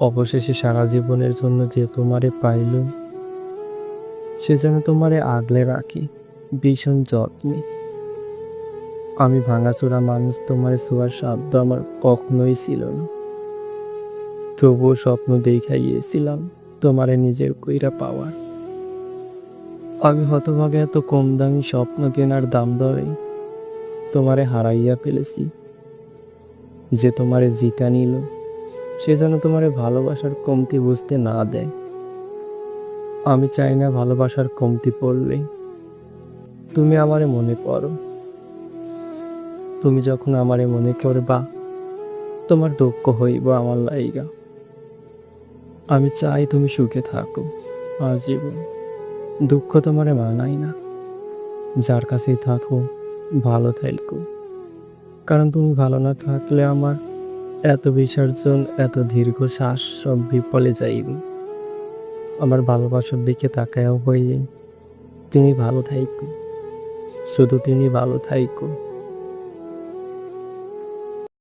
অবশেষে সারা জীবনের জন্য যে তোমারে পাইল, সে যেন তোমারে আগলে রাখি ভীষণ যত্নে। আমি ভাঙাচোরা মানুষ, তোমারে ছোঁয়ার সাধ্য আমার কখনোই ছিল না। তবুও স্বপ্ন দেখাই গিয়েছিলাম তোমারে নিজের কইরা পাওয়ার। আমি হতভাগে এত কম দামি স্বপ্ন কেনার দাম দরে তোমারে হারাইয়া ফেলেছি। যে তোমারে জিকা নিল, সে যেন তোমারে ভালোবাসার কমতি বুঝতে না দেয়। আমি চাই না ভালোবাসার কমতি পড়লে তুমি আমারে মনে করো। তুমি যখন আমারে মনে করবা, তোমার দুঃখ হইব আমার লাইগা। আমি চাই তুমি সুখে থাকো আজীবন। দুঃখ তোমারে মানাই না। যার কাছেই থাকো ভালো থাকো, কারণ তুমি ভালো না থাকলে আমার এত বিসর্জন, এত দীর্ঘ শ্বাস সব বিফলে যাইবে। আমার ভালোবাসার দিকে তাকায়ও হয়ে তুমি ভালো থাইকো, শুধু তুমি ভালো থাইকো।